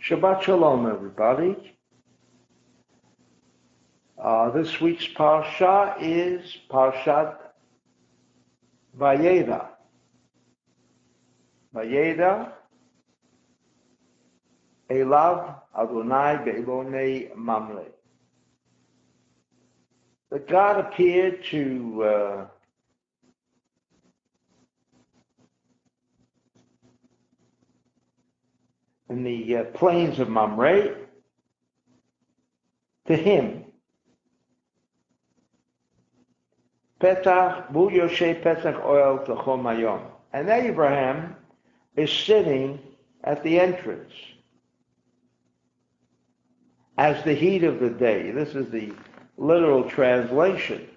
Shabbat Shalom, everybody. This week's Parsha is Parshat Vayera. Vayera, Elav Adonai Be'elonei Mamre. That God appeared to in the plains of Mamre to him. Petach bu yoshe petach oil tachom hayom. And Abraham is sitting at the entrance as the heat of the day. This is the literal translation.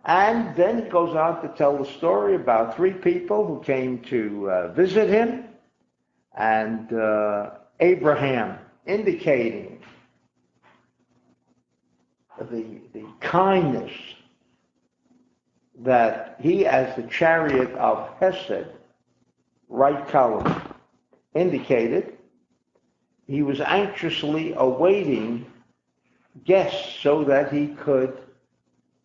And then it goes on to tell the story about three people who came to visit him, and Abraham indicating the kindness that he, as the chariot of Hesed, right column, indicated. He was anxiously awaiting guests so that he could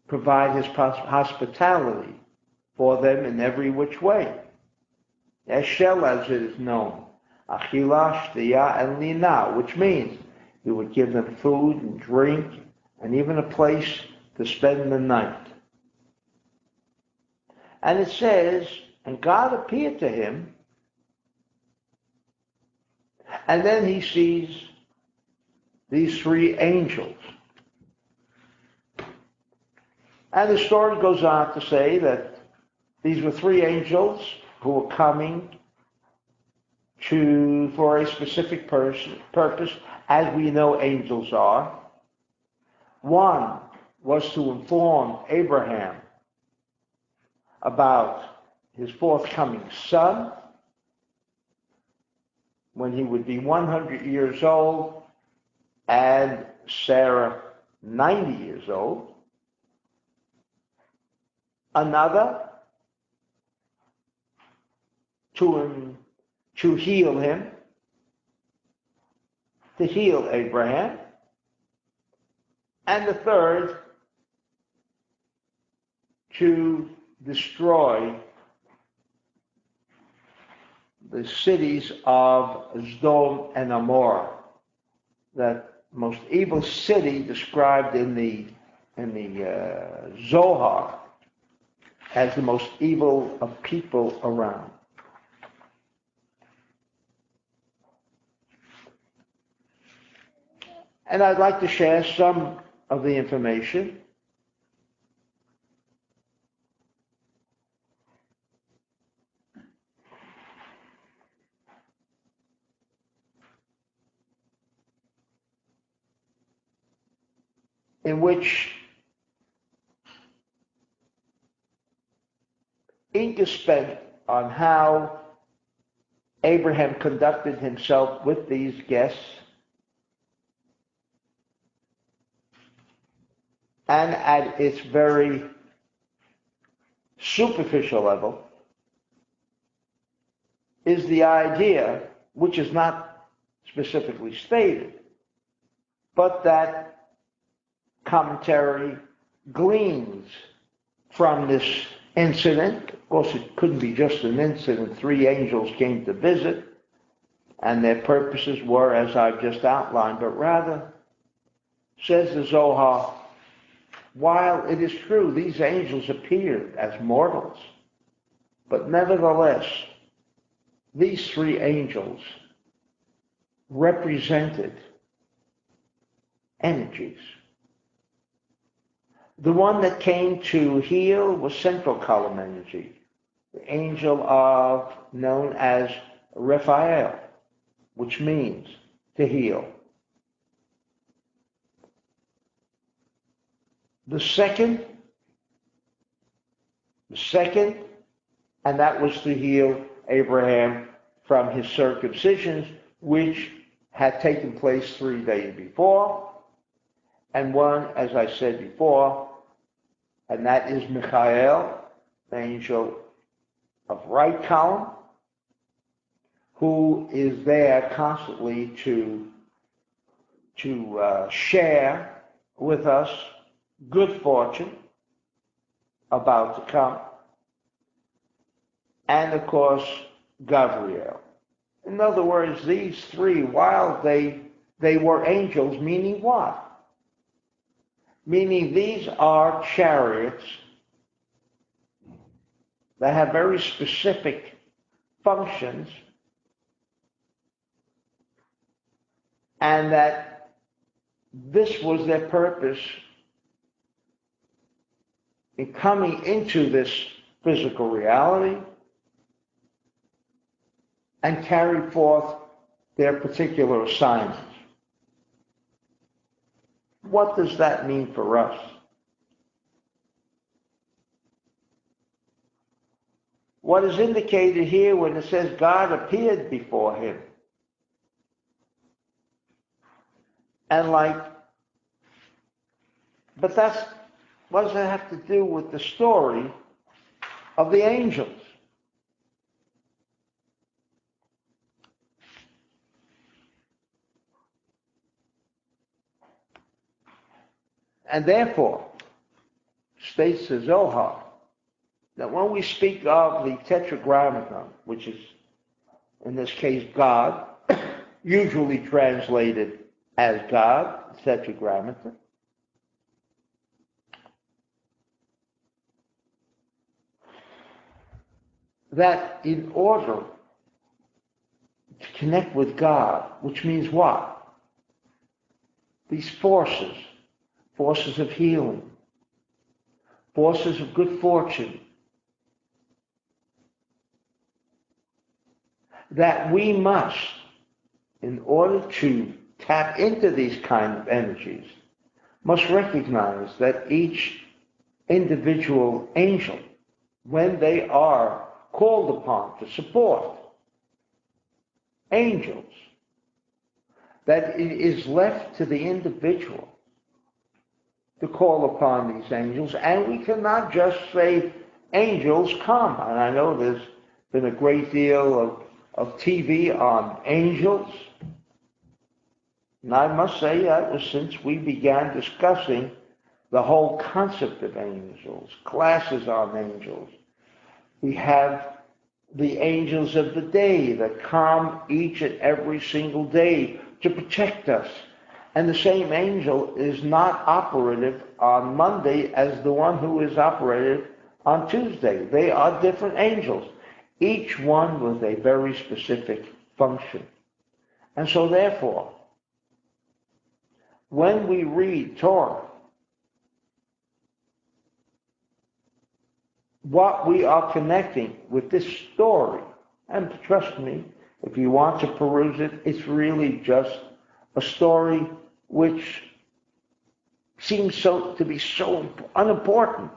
provide his hospitality for them in every which way. Eshel, as it is known, Achila, Shtiya, and Lina, which means he would give them food and drink and even a place to spend the night. And it says, and God appeared to him, and then he sees these three angels. And the story goes on to say that these were three angels who were coming for a specific purpose, as we know angels are. One was to inform Abraham about his forthcoming son, when he would be 100 years old and Sarah 90 years old. Another, to heal him, to heal Abraham. And the third, to destroy the cities of Sodom and Amorah, that most evil city described in the Zohar as the most evil of people around. And I'd like to share some of the information. In which ink is spent on how Abraham conducted himself with these guests, and at its very superficial level is the idea, which is not specifically stated, but that commentary gleans from this incident. Of course, it couldn't be just an incident. Three angels came to visit, and their purposes were, as I've just outlined, but rather, says the Zohar, while it is true these angels appeared as mortals, but nevertheless, these three angels represented energies. The one that came to heal was central column energy, the angel known as Raphael, which means to heal. The second, and that was to heal Abraham from his circumcisions, which had taken place 3 days before. And one, as I said before, and that is Michael, the angel of right column, who is there constantly to share with us good fortune about to come, and of course Gabriel. In other words, these three, while they were angels, meaning what? Meaning these are chariots that have very specific functions, and that this was their purpose in coming into this physical reality and carry forth their particular assignments. What does that mean for us? What is indicated here when it says God appeared before him? And but what does that have to do with the story of the angels? And therefore, states the Zohar, that when we speak of the Tetragrammaton, which is, in this case, God, usually translated as God, Tetragrammaton, that in order to connect with God, which means what? These forces of healing, forces of good fortune, that we must, in order to tap into these kind of energies, must recognize that each individual angel, when they are called upon to support angels, that it is left to the individual to call upon these angels, and we cannot just say, angels come. And I know there's been a great deal of TV on angels, and I must say that was since we began discussing the whole concept of angels, classes on angels. We have the angels of the day that come each and every single day to protect us. And the same angel is not operative on Monday as the one who is operative on Tuesday. They are different angels, each one with a very specific function. And so therefore, when we read Torah, what we are connecting with this story, and trust me, if you want to peruse it, it's really just a story which seems to be so unimportant.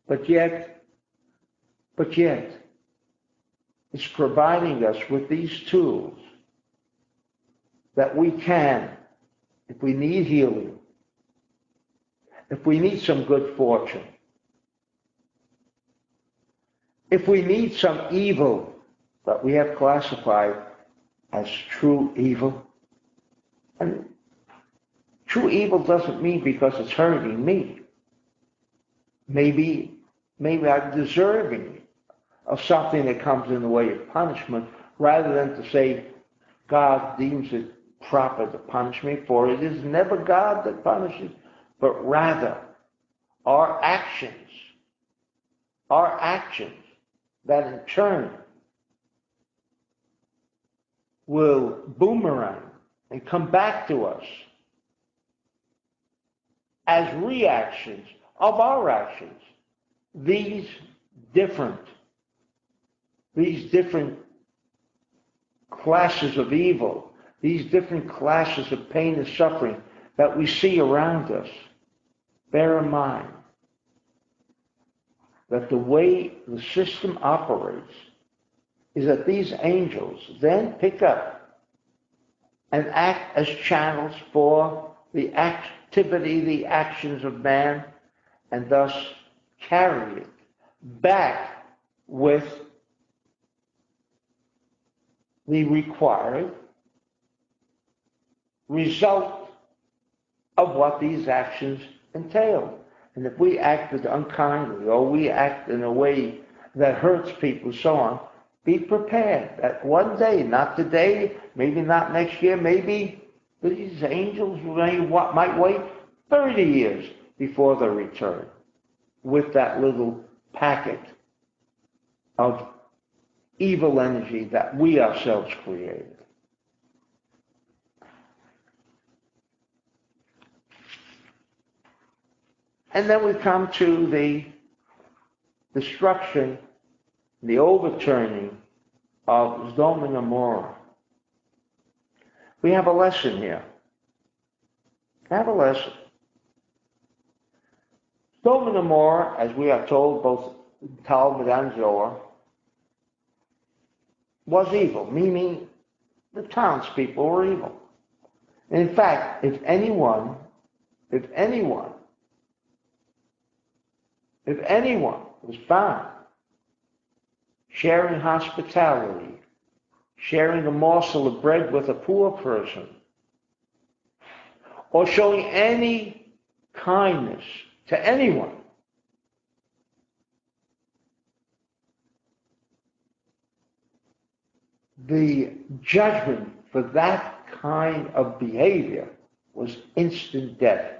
But yet, it's providing us with these tools that we can, if we need healing, if we need some good fortune, if we need some evil that we have classified as true evil. And true evil doesn't mean because it's hurting me. Maybe I'm deserving of something that comes in the way of punishment, rather than to say God deems it proper to punish me, for it is never God that punishes, but rather our actions that in turn will boomerang and come back to us as reactions of our actions. These different classes of evil, these different classes of pain and suffering that we see around us, bear in mind that the way the system operates is that these angels then pick up and act as channels for the activity, the actions of man, and thus carry it back with the required result of what these actions entail. And if we acted unkindly or we act in a way that hurts people, so on, be prepared that one day, not today, maybe not next year, maybe these angels might wait 30 years before they return with that little packet of evil energy that we ourselves created. And then we come to the destruction, the overturning of Sodom and Gomorrah. We have a lesson here. We have a lesson. Sodom and Gomorrah, as we are told, both Talmud and Zohar, was evil, meaning the townspeople were evil. And in fact, if anyone was found sharing hospitality, sharing a morsel of bread with a poor person, or showing any kindness to anyone, the judgment for that kind of behavior was instant death.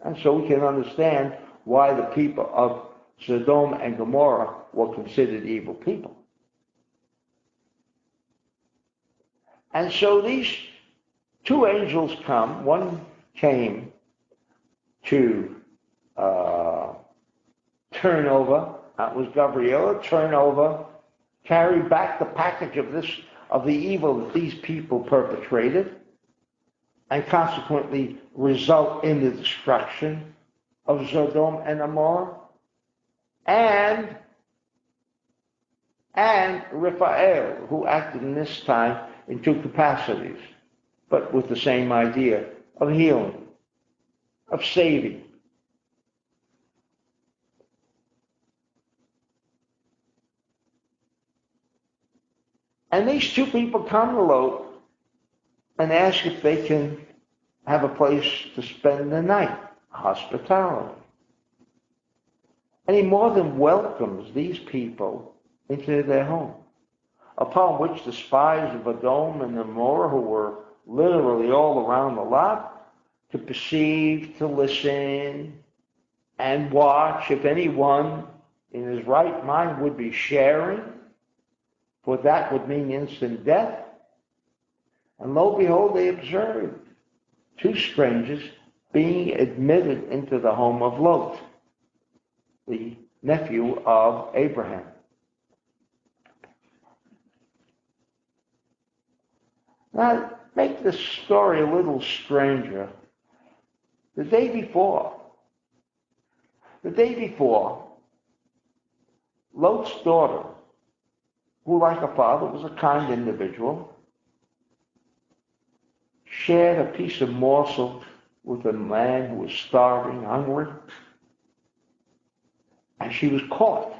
And so we can understand why the people of Sodom and Gomorrah were considered evil people. And so these two angels come. One came to turn over, that was Gabriel, turn over, carry back the package of the evil that these people perpetrated, and consequently result in the destruction of Sodom and Gomorrah, and Raphael, who acted in this time in two capacities, but with the same idea of healing, of saving. And these two people come to Lot and ask if they can have a place to spend the night, hospitality. And he more than welcomes these people into their home, upon which the spies of Sodom and Gomorrah, who were literally all around the lot, to perceive, to listen, and watch if anyone in his right mind would be sharing, for that would mean instant death. And lo, behold, they observed two strangers being admitted into the home of Lot, the nephew of Abraham. Now, make this story a little stranger. The day before, Lot's daughter, who like her father was a kind individual, shared a piece of morsel with a man who was starving, hungry, and she was caught.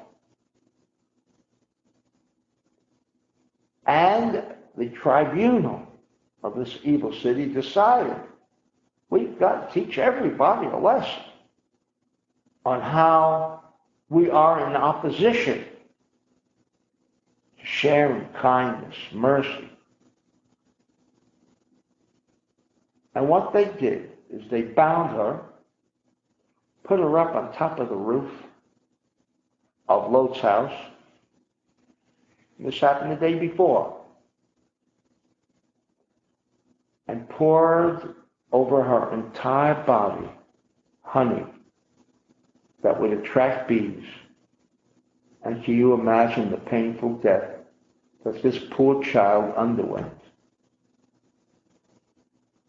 And the tribunal of this evil city decided, we've got to teach everybody a lesson on how we are in opposition to sharing kindness, mercy. And what they did is they bound her, put her up on top of the roof of Lot's house. This happened the day before. And poured over her entire body honey that would attract bees. And can you imagine the painful death that this poor child underwent?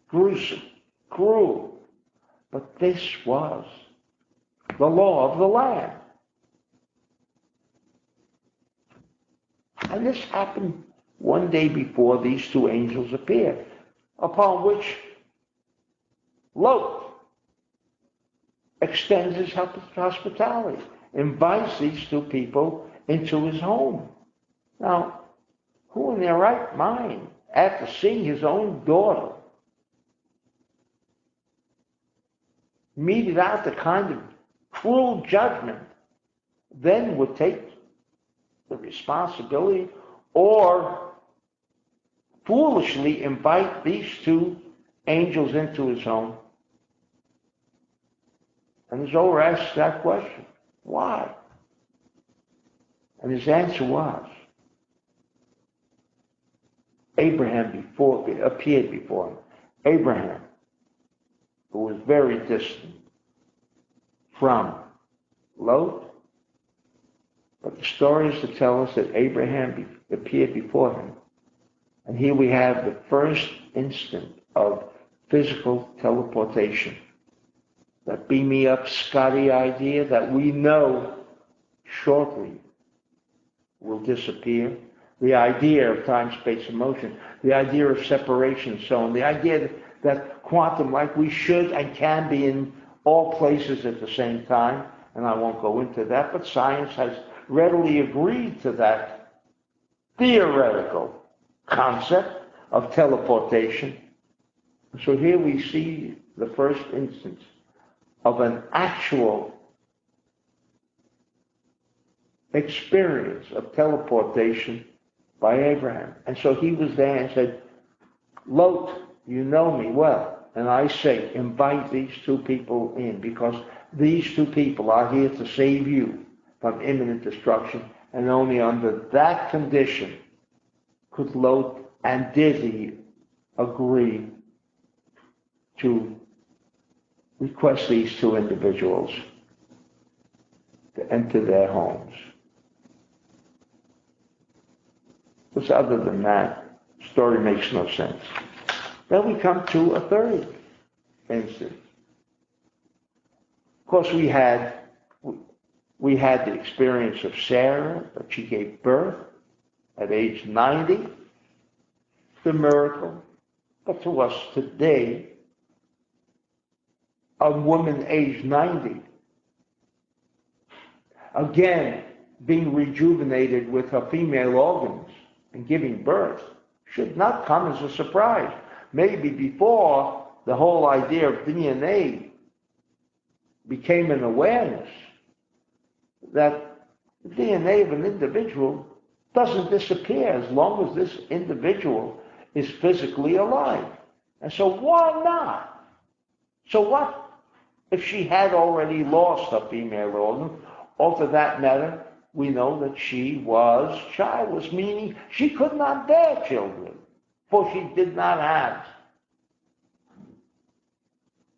Gruesome, cruel, but this was the law of the land. And this happened one day before these two angels appeared, upon which Lot extends his hospitality, invites these two people into his home. Now, Who in their right mind, after seeing his own daughter meted out the kind of cruel judgment, then would take the responsibility or foolishly invite these two angels into his home? And the Zohar asks that question. Why? And his answer was, Abraham appeared before him. Abraham, who was very distant from Lot, but the story is to tell us that Abraham appeared before him. And here we have the first instant of physical teleportation. That beam me up Scotty idea that we know shortly will disappear. The idea of time, space, and motion. The idea of separation and so on. The idea that quantum, like we should and can be in all places at the same time. And I won't go into that, but science has readily agreed to that theoretical concept of teleportation. So here we see the first instance of an actual experience of teleportation by Abraham. And so he was there and said, Lot, you know me well, and I say, invite these two people in, because these two people are here to save you from imminent destruction, and only under that condition could Lot, and did he, agree to request these two individuals to enter their homes. Because other than that, the story makes no sense. Then we come to a third instance. Of course, we had the experience of Sarah, that she gave birth at age 90, the miracle. But to us today, a woman aged 90, again, being rejuvenated with her female organs and giving birth, should not come as a surprise. Maybe before the whole idea of DNA became an awareness that the DNA of an individual doesn't disappear as long as this individual is physically alive. And so why not? So what if she had already lost her female organ? Or for that matter, we know that she was childless, meaning she could not bear children, for she did not have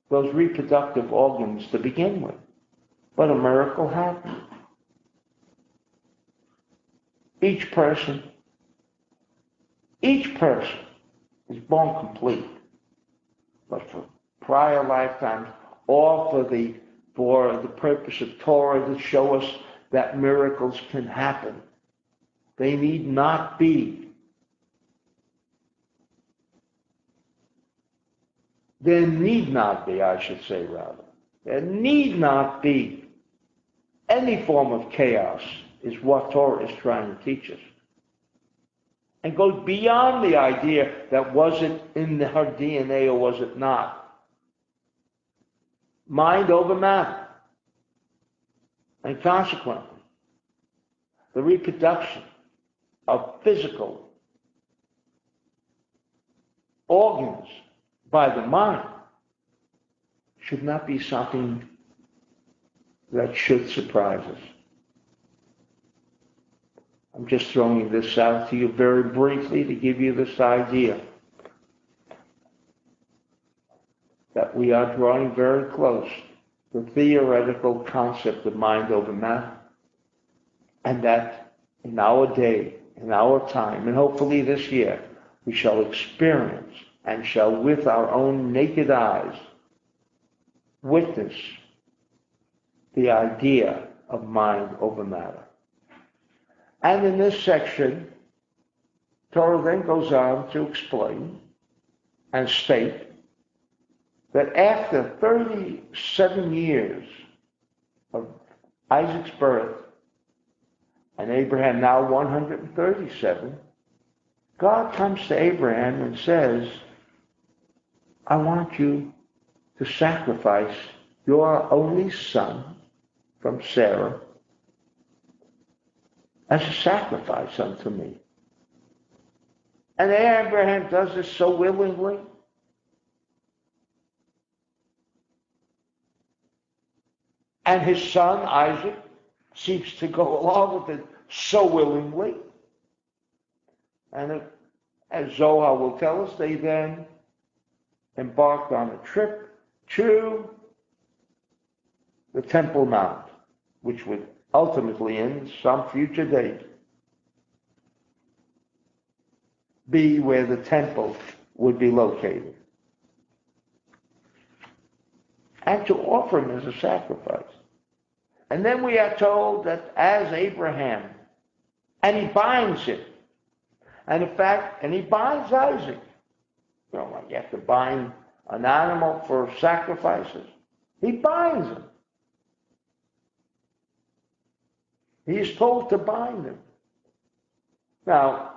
those reproductive organs to begin with. But a miracle happened. Each person is born complete. But for prior lifetimes, or for the purpose of Torah to show us that miracles can happen, they need not be. There need not be, I should say rather. There need not be any form of chaos, is what Torah is trying to teach us. And goes beyond the idea that was it in her DNA or was it not. Mind over matter. And consequently, the reproduction of physical organs by the mind should not be something that should surprise us. I'm just throwing this out to you very briefly to give you this idea that we are drawing very close to the theoretical concept of mind over matter, and that in our day, in our time, and hopefully this year, we shall experience and shall with our own naked eyes witness the idea of mind over matter. And in this section, Torah then goes on to explain and state that after 37 years of Isaac's birth, and Abraham now 137, God comes to Abraham and says, I want you to sacrifice your only son from Sarah as a sacrifice unto me. And Abraham does this so willingly. And his son, Isaac, seems to go along with it so willingly. And as Zohar will tell us, they then embarked on a trip to the Temple Mount, which would ultimately, in some future date, be where the temple would be located. And to offer him as a sacrifice. And then we are told that as Abraham, and he binds him, and in fact, and he binds Isaac. You know, like you have to bind an animal for sacrifices. He binds him. He is told to bind him. Now,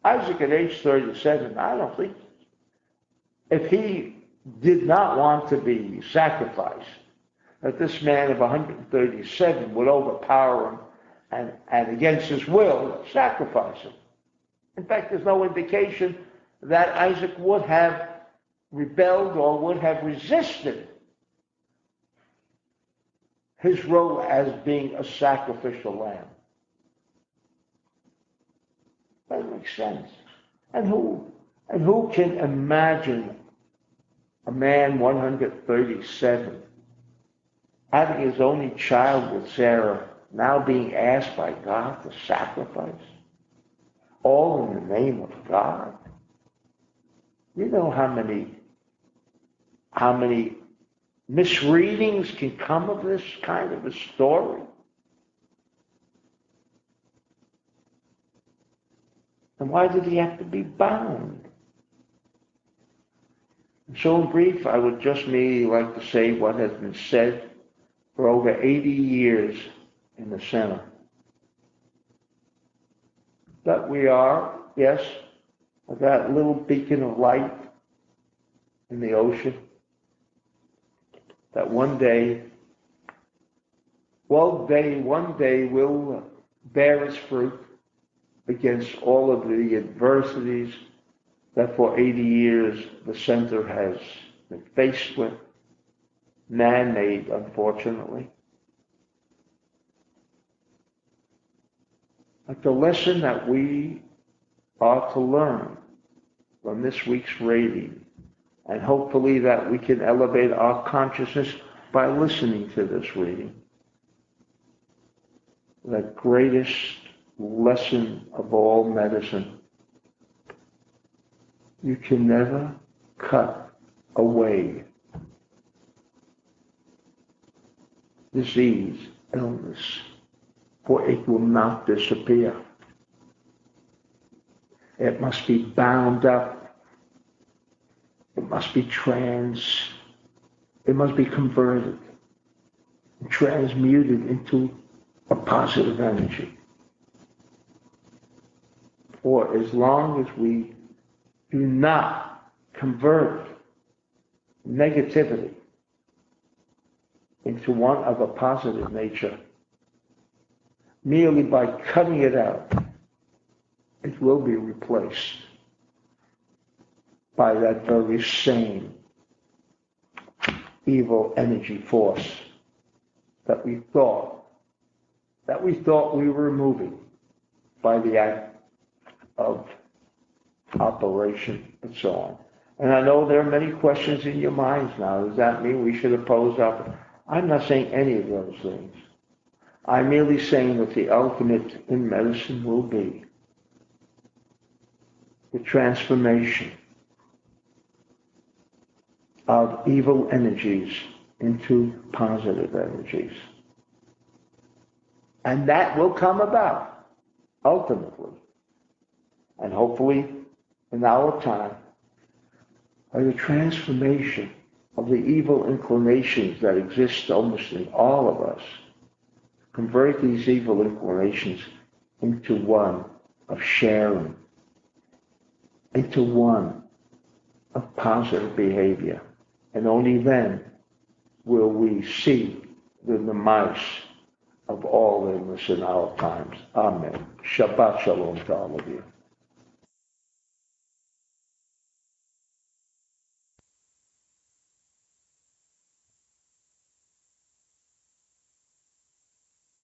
Isaac at age 37, I don't think, if he did not want to be sacrificed, that this man of 137 would overpower him and against his will, sacrifice him. In fact, there's no indication that Isaac would have rebelled or would have resisted his role as being a sacrificial lamb. That makes sense. And who can imagine a man 137 having his only child with Sarah now being asked by God to sacrifice? All in the name of God. You know how many misreadings can come of this kind of a story? And why did he have to be bound? So in brief, I would just merely like to say what has been said for over 80 years in the center. That we are, yes, that little beacon of light in the ocean. That one day will bear its fruit against all of the adversities that for 80 years the center has been faced with, man-made, unfortunately. But the lesson that we are to learn from this week's reading, and hopefully that we can elevate our consciousness by listening to this reading, the greatest lesson of all medicine: you can never cut away disease, illness, for it will not disappear. It must be bound up. It must be converted, transmuted into a positive energy. For as long as we do not convert negativity into one of a positive nature, merely by cutting it out, it will be replaced by that very same evil energy force that we thought we were removing by the act of operation and so on. And I know there are many questions in your minds now. Does that mean we should oppose operation? I'm not saying any of those things. I'm merely saying that the ultimate in medicine will be the transformation of evil energies into positive energies. And that will come about, ultimately, and hopefully in our time, by the transformation of the evil inclinations that exist almost in all of us. Convert these evil inclinations into one of sharing, into one of positive behavior. And only then will we see the demise of all illness in our times. Amen. Shabbat shalom to all of you.